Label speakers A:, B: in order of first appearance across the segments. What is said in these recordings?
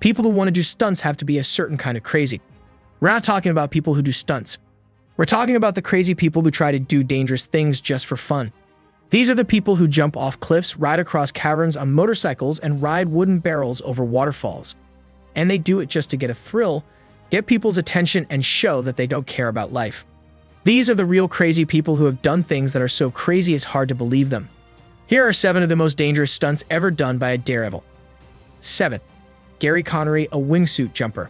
A: People who want to do stunts have to be a certain kind of crazy. We're not talking about people who do stunts. We're talking about the crazy people who try to do dangerous things just for fun. These are the people who jump off cliffs, ride across caverns on motorcycles, and ride wooden barrels over waterfalls. And they do it just to get a thrill, get people's attention, and show that they don't care about life. These are the real crazy people who have done things that are so crazy it's hard to believe them. Here are 7 of the most dangerous stunts ever done by a daredevil. 7. Gary Connery, a wingsuit jumper.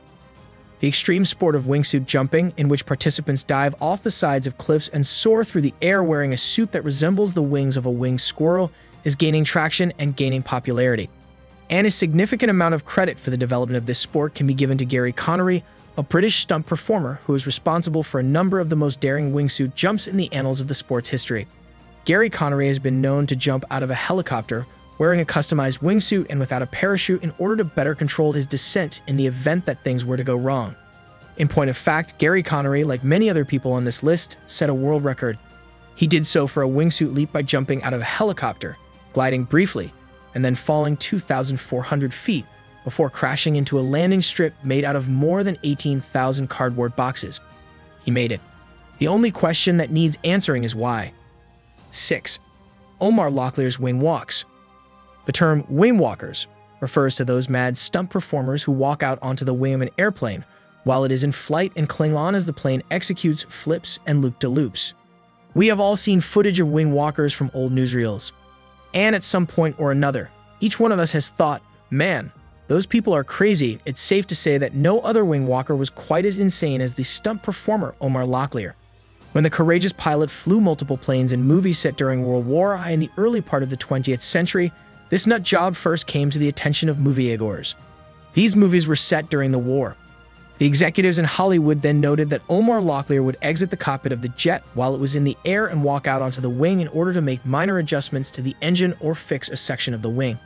A: The extreme sport of wingsuit jumping, in which participants dive off the sides of cliffs and soar through the air wearing a suit that resembles the wings of a winged squirrel, is gaining traction and gaining popularity. And a significant amount of credit for the development of this sport can be given to Gary Connery, a British stunt performer who is responsible for a number of the most daring wingsuit jumps in the annals of the sport's history. Gary Connery has been known to jump out of a helicopter wearing a customized wingsuit and without a parachute in order to better control his descent in the event that things were to go wrong. In point of fact, Gary Connery, like many other people on this list, set a world record. He did so for a wingsuit leap by jumping out of a helicopter, gliding briefly, and then falling 2,400 feet before crashing into a landing strip made out of more than 18,000 cardboard boxes. He made it. The only question that needs answering is why. 6. Omar Locklear's wing walks. The term wing walkers refers to those mad stunt performers who walk out onto the wing of an airplane while it is in flight and cling on as the plane executes flips and loop-de-loops. We have all seen footage of wing walkers from old newsreels. And at some point or another, each one of us has thought, man, those people are crazy. It's safe to say that no other wing walker was quite as insane as the stunt performer Omar Locklear. When the courageous pilot flew multiple planes in movies set during World War I in the early part of the 20th century, this nut job first came to the attention of moviegoers. These movies were set during the war. The executives in Hollywood then noted that Omar Locklear would exit the cockpit of the jet while it was in the air and walk out onto the wing in order to make minor adjustments to the engine or fix a section of the wing.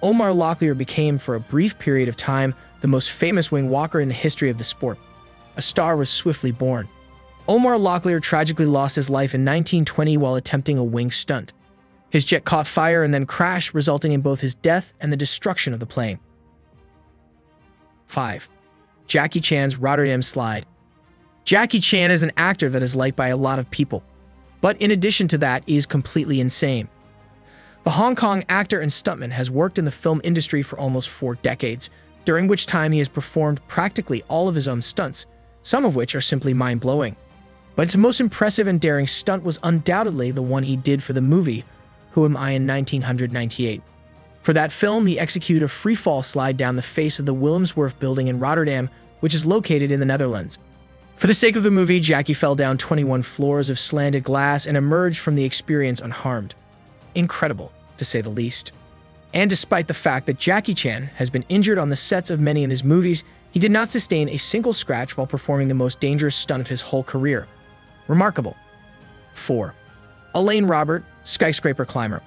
A: Omar Locklear became, for a brief period of time, the most famous wing walker in the history of the sport. A star was swiftly born. Omar Locklear tragically lost his life in 1920 while attempting a wing stunt. His jet caught fire and then crashed, resulting in both his death and the destruction of the plane. 5. Jackie Chan's Rotterdam slide. Jackie Chan is an actor that is liked by a lot of people, but in addition to that, he is completely insane. The Hong Kong actor and stuntman has worked in the film industry for almost 4 decades, during which time he has performed practically all of his own stunts, some of which are simply mind-blowing. But his most impressive and daring stunt was undoubtedly the one he did for the movie Who Am I in 1998. For that film, he executed a free-fall slide down the face of the Willemswerf building in Rotterdam, which is located in the Netherlands. For the sake of the movie, Jackie fell down 21 floors of slanted glass and emerged from the experience unharmed. Incredible, to say the least. And despite the fact that Jackie Chan has been injured on the sets of many of his movies, he did not sustain a single scratch while performing the most dangerous stunt of his whole career. Remarkable. 4. Alain Robert, skyscraper climber.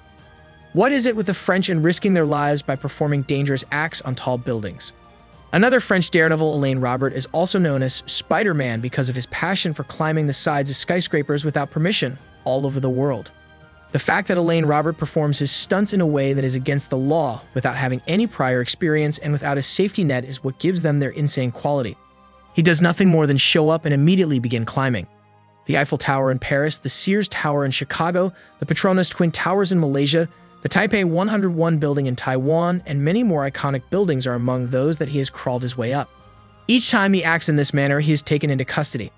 A: What is it with the French and risking their lives by performing dangerous acts on tall buildings? Another French daredevil, Alain Robert, is also known as Spider-Man because of his passion for climbing the sides of skyscrapers without permission all over the world. The fact that Alain Robert performs his stunts in a way that is against the law without having any prior experience and without a safety net is what gives them their insane quality. He does nothing more than show up and immediately begin climbing. The Eiffel Tower in Paris, the Sears Tower in Chicago, the Petronas Twin Towers in Malaysia, the Taipei 101 building in Taiwan, and many more iconic buildings are among those that he has crawled his way up. Each time he acts in this manner, he is taken into custody.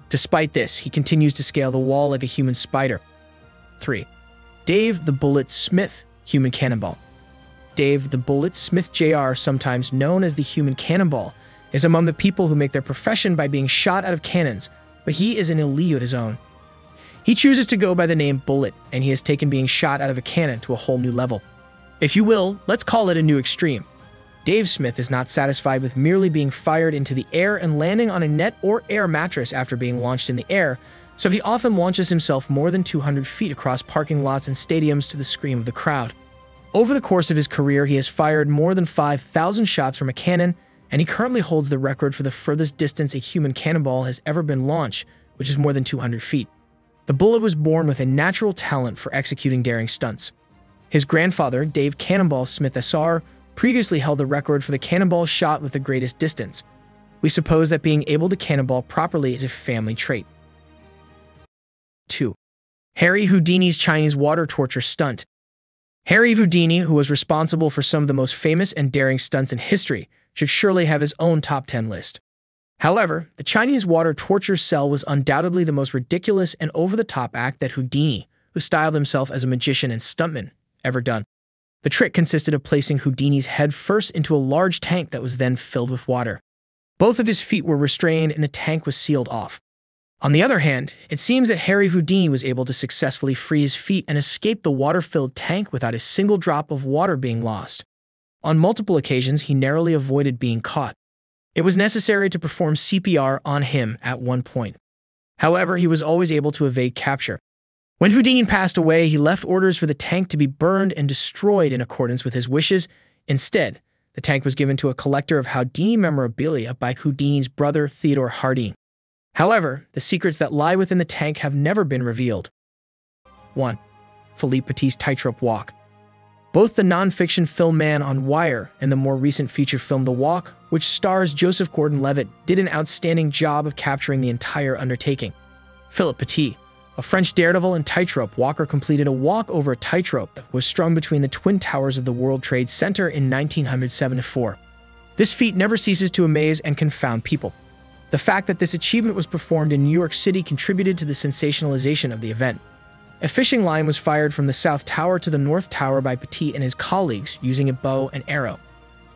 A: Despite this, he continues to scale the wall like a human spider. 3. Dave the Bullet Smith, human cannonball. Dave the Bullet Smith Jr., sometimes known as the human cannonball, is among the people who make their profession by being shot out of cannons, but he is an elite of his own. He chooses to go by the name Bullet, and he has taken being shot out of a cannon to a whole new level. If you will, let's call it a new extreme. Dave Smith is not satisfied with merely being fired into the air and landing on a net or air mattress after being launched in the air, so he often launches himself more than 200 feet across parking lots and stadiums to the scream of the crowd. Over the course of his career, he has fired more than 5,000 shots from a cannon, and he currently holds the record for the furthest distance a human cannonball has ever been launched, which is more than 200 feet. The Bullet was born with a natural talent for executing daring stunts. His grandfather, Dave Cannonball Smith SR, previously held the record for the cannonball shot with the greatest distance. We suppose that being able to cannonball properly is a family trait. 2. Harry Houdini's Chinese water torture stunt. Harry Houdini, who was responsible for some of the most famous and daring stunts in history, should surely have his own top 10 list. However, the Chinese water torture cell was undoubtedly the most ridiculous and over-the-top act that Houdini, who styled himself as a magician and stuntman, ever done. The trick consisted of placing Houdini's head first into a large tank that was then filled with water. Both of his feet were restrained and the tank was sealed off. On the other hand, it seems that Harry Houdini was able to successfully free his feet and escape the water-filled tank without a single drop of water being lost. On multiple occasions, he narrowly avoided being caught. It was necessary to perform CPR on him at one point. However, he was always able to evade capture. When Houdini passed away, he left orders for the tank to be burned and destroyed in accordance with his wishes. Instead, the tank was given to a collector of Houdini memorabilia by Houdini's brother Theodore Houdini. However, the secrets that lie within the tank have never been revealed. 1. Philippe Petit's Tightrope Walk. Both the non-fiction film Man on Wire and the more recent feature film The Walk, which stars Joseph Gordon-Levitt, did an outstanding job of capturing the entire undertaking. Philippe Petit, a French daredevil and tightrope walker, completed a walk over a tightrope that was strung between the Twin Towers of the World Trade Center in 1974. This feat never ceases to amaze and confound people. The fact that this achievement was performed in New York City contributed to the sensationalization of the event. A fishing line was fired from the South Tower to the North Tower by Petit and his colleagues using a bow and arrow.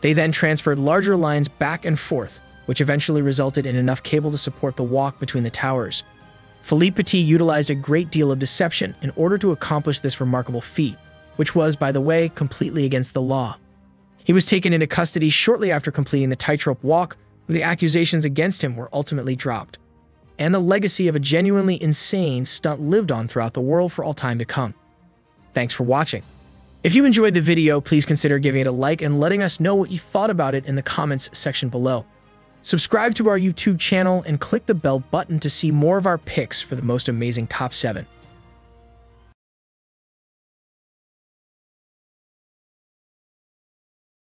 A: They then transferred larger lines back and forth, which eventually resulted in enough cable to support the walk between the towers. Philippe Petit utilized a great deal of deception in order to accomplish this remarkable feat, which was, by the way, completely against the law. He was taken into custody shortly after completing the tightrope walk. The accusations against him were ultimately dropped, and the legacy of a genuinely insane stunt lived on throughout the world for all time to come. Thanks for watching. If you enjoyed the video, please consider giving it a like and letting us know what you thought about it in the comments section below. Subscribe to our YouTube channel and click the bell button to see more of our picks for the most amazing top 7.